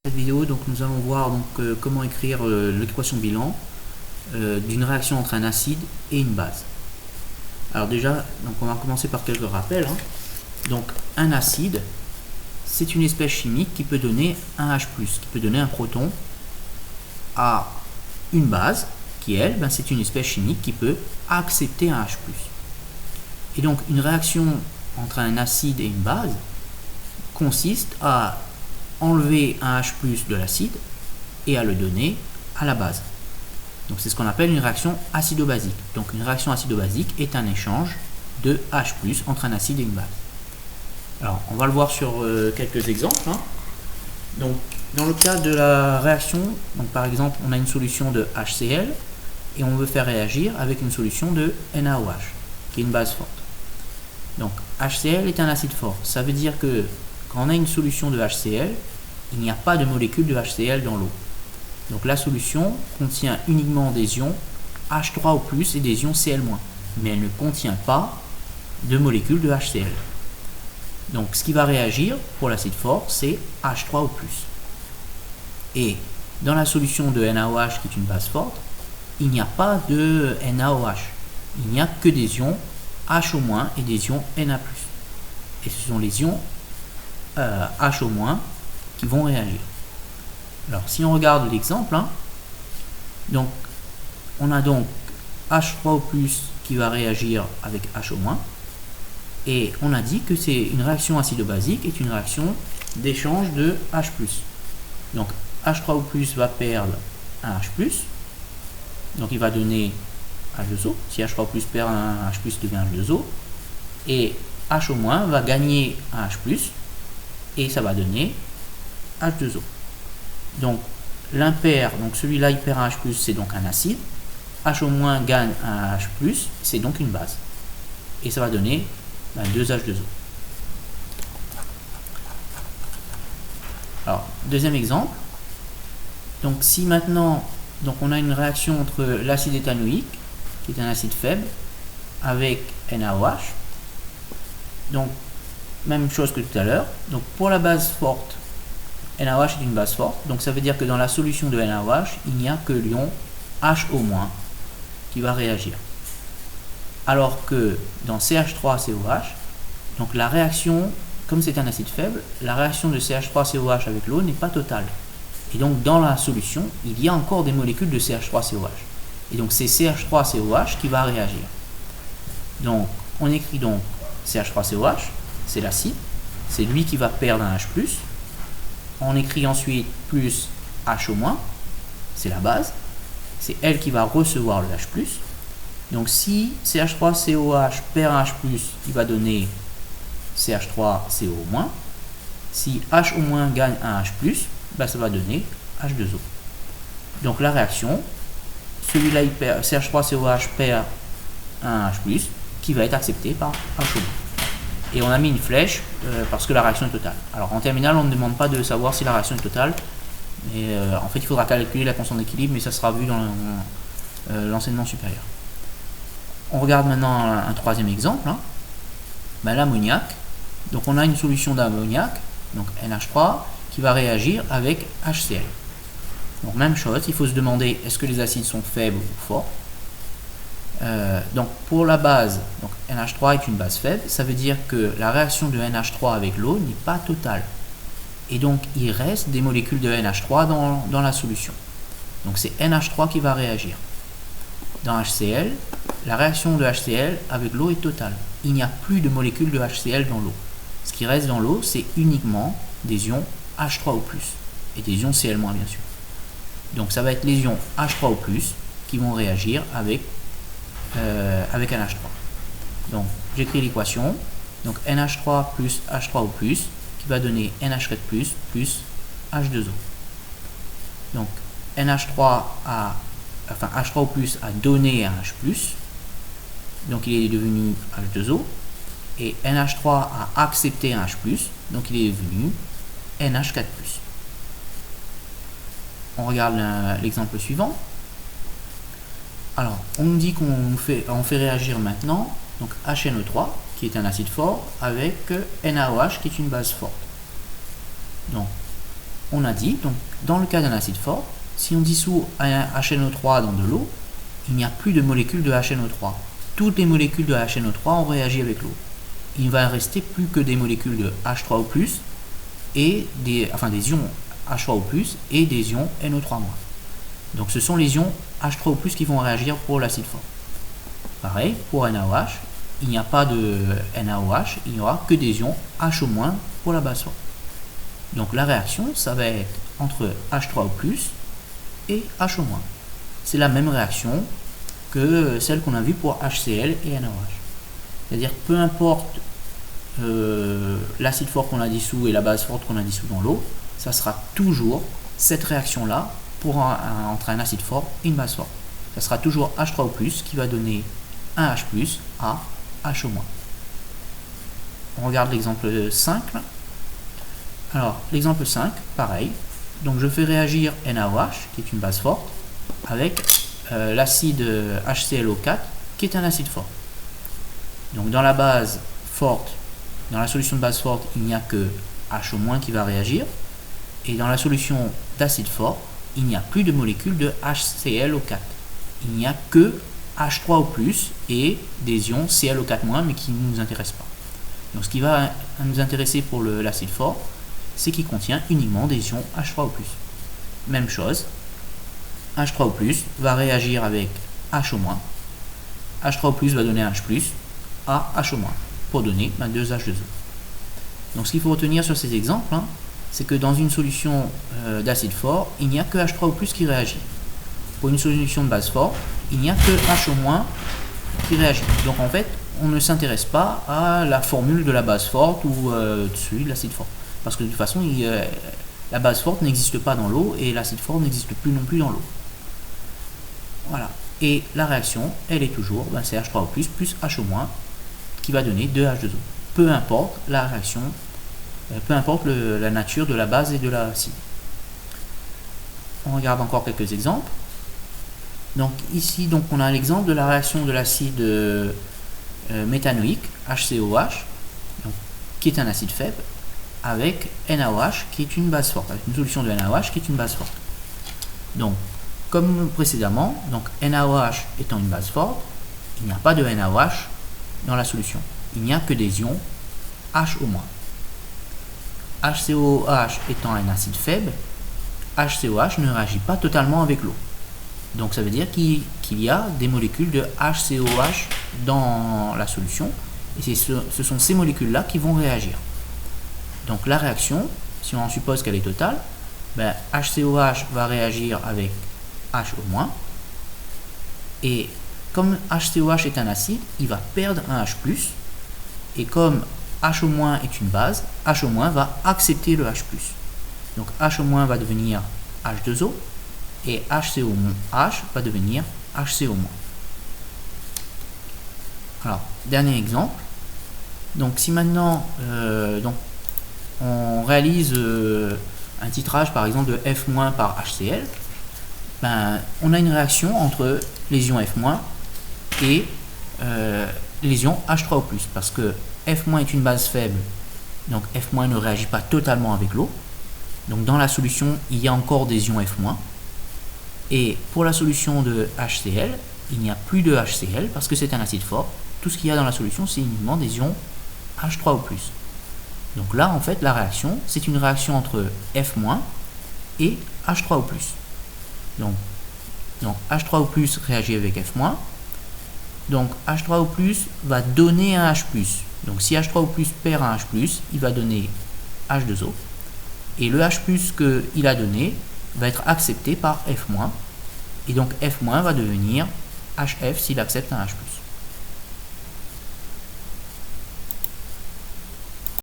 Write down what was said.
Cette vidéo, donc, nous allons voir comment écrire l'équation bilan d'une réaction entre un acide et une base. Alors déjà, donc, on va commencer par quelques rappels. Donc un acide, c'est une espèce chimique qui peut donner un H+, qui peut donner un proton à une base, qui elle, c'est une espèce chimique qui peut accepter un H+. Et donc une réaction entre un acide et une base consiste à enlever un H+ de l'acide et à le donner à la base. Donc c'est ce qu'on appelle une réaction acido-basique. Donc une réaction acido-basique est un échange de H+ entre un acide et une base. Alors on va le voir sur quelques exemples. Donc dans le cas de la réaction, donc par exemple on a une solution de HCl et on veut faire réagir avec une solution de NaOH qui est une base forte. Donc HCl est un acide fort. Ça veut dire que quand on a une solution de HCl, il n'y a pas de molécule de HCl dans l'eau. Donc la solution contient uniquement des ions H3 au plus et des ions Cl-, mais elle ne contient pas de molécules de HCl. Donc ce qui va réagir pour l'acide fort, c'est H3 au plus. Et dans la solution de NaOH, qui est une base forte, il n'y a pas de NaOH. Il n'y a que des ions H au- et des ions Na+. Et ce sont les ions H au- qui vont réagir. Alors si on regarde l'exemple, donc on a donc H3 au plus qui va réagir avec H au-, et on a dit que c'est une réaction acido-basique est une réaction d'échange de H+. Donc H3 au plus va perdre un H+, donc il va donner H2O. Si H3 au plus perd un H+, il devient H2O, et H au- va gagner un H+, et ça va donner H2O. Donc l'impair, donc celui-là il perd un H+, c'est donc un acide. H au- gagne un H+, c'est donc une base. Et ça va donner 2H2O. Alors, deuxième exemple. Donc si maintenant on a une réaction entre l'acide éthanoïque, qui est un acide faible, avec NaOH. Donc même chose que tout à l'heure. Donc pour la base forte, NaOH est une base forte, donc ça veut dire que dans la solution de NaOH, il n'y a que l'ion H au- qui va réagir. Alors que dans CH3COH, donc la réaction, comme c'est un acide faible, la réaction de CH3COH avec l'eau n'est pas totale. Et donc dans la solution, il y a encore des molécules de CH3COH. Et donc c'est CH3COH qui va réagir. Donc on écrit donc CH3COH, c'est l'acide, c'est lui qui va perdre un H+. On écrit ensuite plus H au-, c'est la base, c'est elle qui va recevoir le H+. Donc si CH3COH perd un H+, il va donner CH3CO-. Si H au- gagne un H+, ça va donner H2O. Donc la réaction, celui-là CH3COH perd un H+, qui va être accepté par H au-. Et on a mis une flèche parce que la réaction est totale. Alors en terminale, on ne demande pas de savoir si la réaction est totale, mais en fait il faudra calculer la constante d'équilibre, mais ça sera vu dans l'enseignement supérieur. On regarde maintenant un troisième exemple, l'ammoniac. Donc on a une solution d'ammoniac, donc NH3, qui va réagir avec HCl. Donc même chose, il faut se demander est-ce que les acides sont faibles ou forts. Donc pour la base, donc NH3 est une base faible, ça veut dire que la réaction de NH3 avec l'eau n'est pas totale. Et donc il reste des molécules de NH3 dans la solution. Donc c'est NH3 qui va réagir. Dans HCl, la réaction de HCl avec l'eau est totale. Il n'y a plus de molécules de HCl dans l'eau. Ce qui reste dans l'eau, c'est uniquement des ions H3 au plus et des ions Cl-, bien sûr. Donc ça va être les ions H3 au plus qui vont réagir avec NH3. Donc j'écris l'équation. Donc NH3 plus H3 au plus qui va donner NH4 plus H2O. Donc H3 au plus a donné un H+, donc il est devenu H2O, et NH3 a accepté un H+, donc il est devenu NH4+. On regarde l'exemple suivant. Alors, on nous dit qu'on fait réagir maintenant donc HNO3, qui est un acide fort, avec NaOH, qui est une base forte. Donc, on a dit, donc, dans le cas d'un acide fort, si on dissout un HNO3 dans de l'eau, il n'y a plus de molécules de HNO3. Toutes les molécules de HNO3 ont réagi avec l'eau. Il ne va rester plus que des molécules de H3O+, et des ions H3O+, et des ions NO3-. Donc ce sont les ions H3O+, qui vont réagir pour l'acide fort. Pareil, pour NaOH, il n'y a pas de NaOH, il n'y aura que des ions HO- pour la base forte. Donc la réaction, ça va être entre H3O+, et HO-. C'est la même réaction que celle qu'on a vue pour HCl et NaOH. C'est-à-dire que peu importe l'acide fort qu'on a dissous et la base forte qu'on a dissous dans l'eau, ça sera toujours cette réaction-là entre un acide fort et une base forte. Ça sera toujours H3O+, qui va donner un H+, à HO-. On regarde l'exemple 5. Alors, l'exemple 5, pareil. Donc, je fais réagir NaOH, qui est une base forte, avec l'acide HClO4, qui est un acide fort. Donc, dans la base forte, dans la solution de base forte, il n'y a que HO- qui va réagir. Et dans la solution d'acide fort, il n'y a plus de molécules de HClO4. Il n'y a que H3O+, et des ions ClO4-, mais qui ne nous intéressent pas. Donc, ce qui va nous intéresser pour l'acide fort, c'est qu'il contient uniquement des ions H3O+. Même chose, H3O+, va réagir avec HO-. H3O+, va donner un H+, à HO-, pour donner 2H2O. Donc ce qu'il faut retenir sur ces exemples, c'est que dans une solution d'acide fort, il n'y a que H3O+, qui réagit. Pour une solution de base forte, il n'y a que HO- qui réagit. Donc en fait, on ne s'intéresse pas à la formule de la base forte ou de celui de l'acide fort. Parce que de toute façon, la base forte n'existe pas dans l'eau et l'acide fort n'existe plus non plus dans l'eau. Voilà. Et la réaction, elle est toujours c'est H3O+, plus HO- qui va donner 2H2O. Peu importe la réaction, peu importe la nature de la base et de l'acide. On regarde encore quelques exemples. Donc ici, on a l'exemple de la réaction de l'acide méthanoïque, HCOH, qui est un acide faible, avec NaOH, qui est une base forte, avec une solution de NaOH qui est une base forte. Donc, comme précédemment, NaOH étant une base forte, il n'y a pas de NaOH dans la solution. Il n'y a que des ions HO-. HCOH étant un acide faible, HCOH ne réagit pas totalement avec l'eau. Donc ça veut dire qu'il y a des molécules de HCOH dans la solution, et ce sont ces molécules-là qui vont réagir. Donc la réaction, si on en suppose qu'elle est totale, HCOH va réagir avec HO-, et comme HCOH est un acide, il va perdre un H+, et comme HO- est une base, HO- va accepter le H+. Donc HO- va devenir H2O, et HCOH va devenir HCO-. Alors, dernier exemple. Donc si maintenant on réalise un titrage par exemple de F- par HCl, on a une réaction entre les ions F- et les ions H3O+, parce que F- est une base faible, donc F- ne réagit pas totalement avec l'eau. Donc dans la solution, il y a encore des ions F-, et pour la solution de HCl, il n'y a plus de HCl parce que c'est un acide fort. Tout ce qu'il y a dans la solution, c'est uniquement des ions H3O+. Donc là, en fait, la réaction, c'est une réaction entre F- et H3O+. Donc H3O+ réagit avec F-. Donc H3O+ va donner un H+. Donc si H3O+ perd un H+, il va donner H2O. Et le H+ qu'il a donné va être accepté par F-, et donc F- va devenir HF s'il accepte un H+.